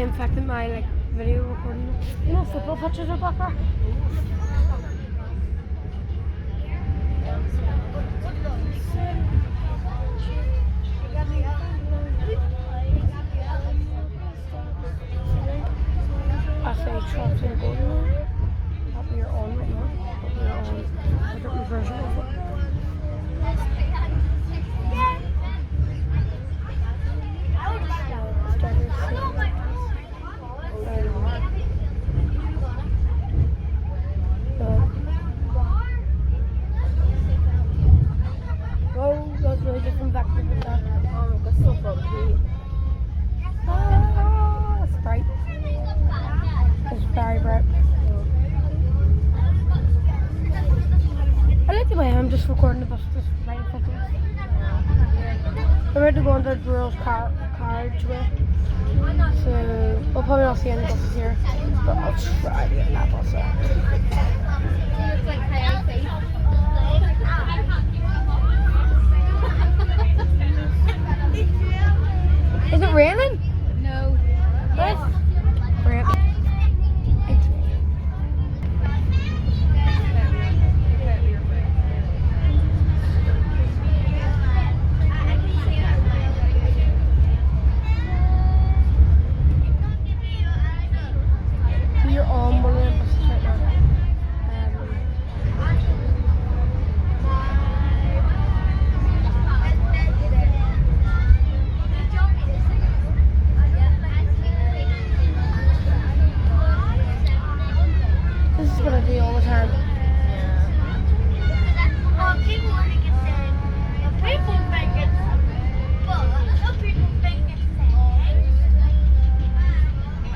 infected my like video recording. You know, football pitches are back there. I say trapped in golden. That we are on right now. But we are on a different version of it. Whoa, that's really different vector with that. Oh, that's so funny. It's bright. It's very bright. I like the way I'm just recording the bus just right in front of us. We're about to go on the girls' carriageway. So we'll probably not see any buses here, but I'll try to get that bus out. Is it raining? No. Yes. Great. You're on one of the buses right now. This is gonna be all the time. People want to get sick. People think it's but some people think it's sad.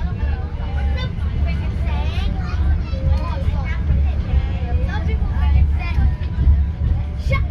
Some people think it's sad. Some people think it's sad. Shut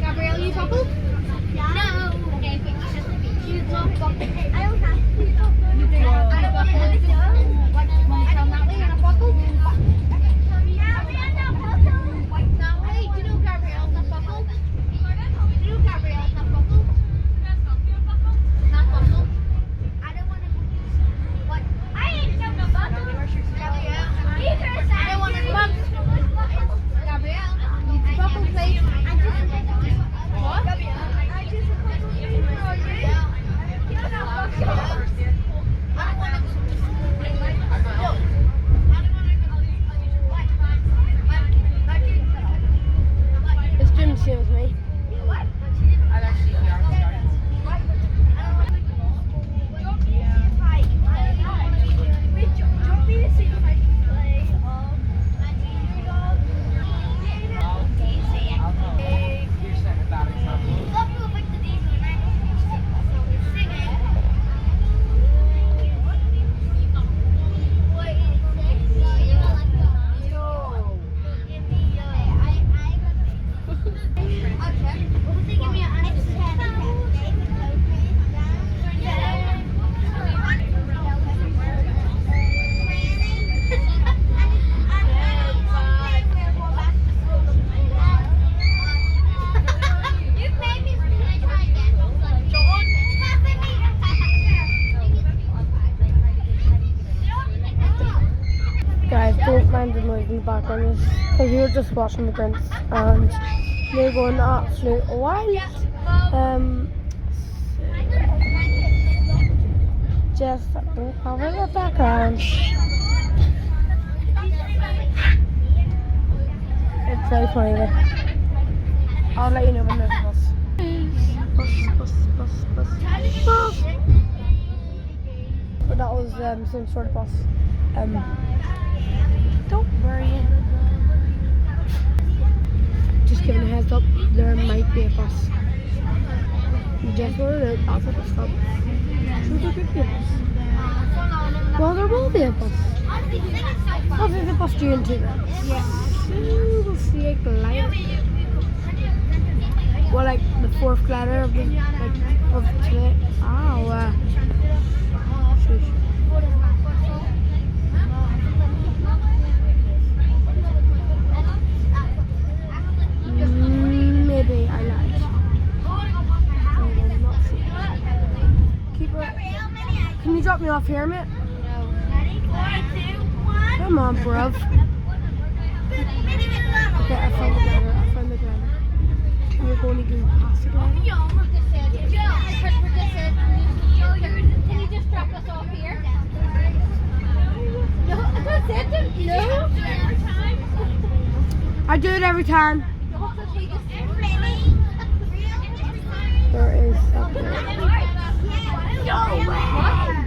Gabrielle, you bubble? No. Okay, but you don't bubble. I don't have to. You do. I bubble. What? From that way, and a bubble. Gabrielle, not bubble. What? That way. Do you know Gabrielle, not bubble? Do you know Gabrielle, not bubble? Not bubble. I don't want to. What? I ain't no bubble. Gabrielle. I don't want to bubble. Gabrielle, you bubble, please. What? It's doing the same as me. Guys, don't mind the noise in the background because we were just watching the Grinch and they're going absolute wild. Just don't cover the background. It's very funny though. I'll let you know when there's a bus. Bus. But that was some sort of bus. Don't worry. Just giving a heads up, there might be a bus. You just wanted it, that's a bus stop. So there could be a bus. Well, there will be a bus. Oh, there's a bus due in 2 minutes. Yeah. We'll see a glider. Well, like the 4th glider of the of today. Oh, shush. Maybe I lied. I'm not sure. Keep it. Can you drop me off here, mate? Come on, bruv. Okay, I found the glider. We're going to go past the glider. Can you just drop us off here? No, that's it. No. I do it every time. There There is something. No way.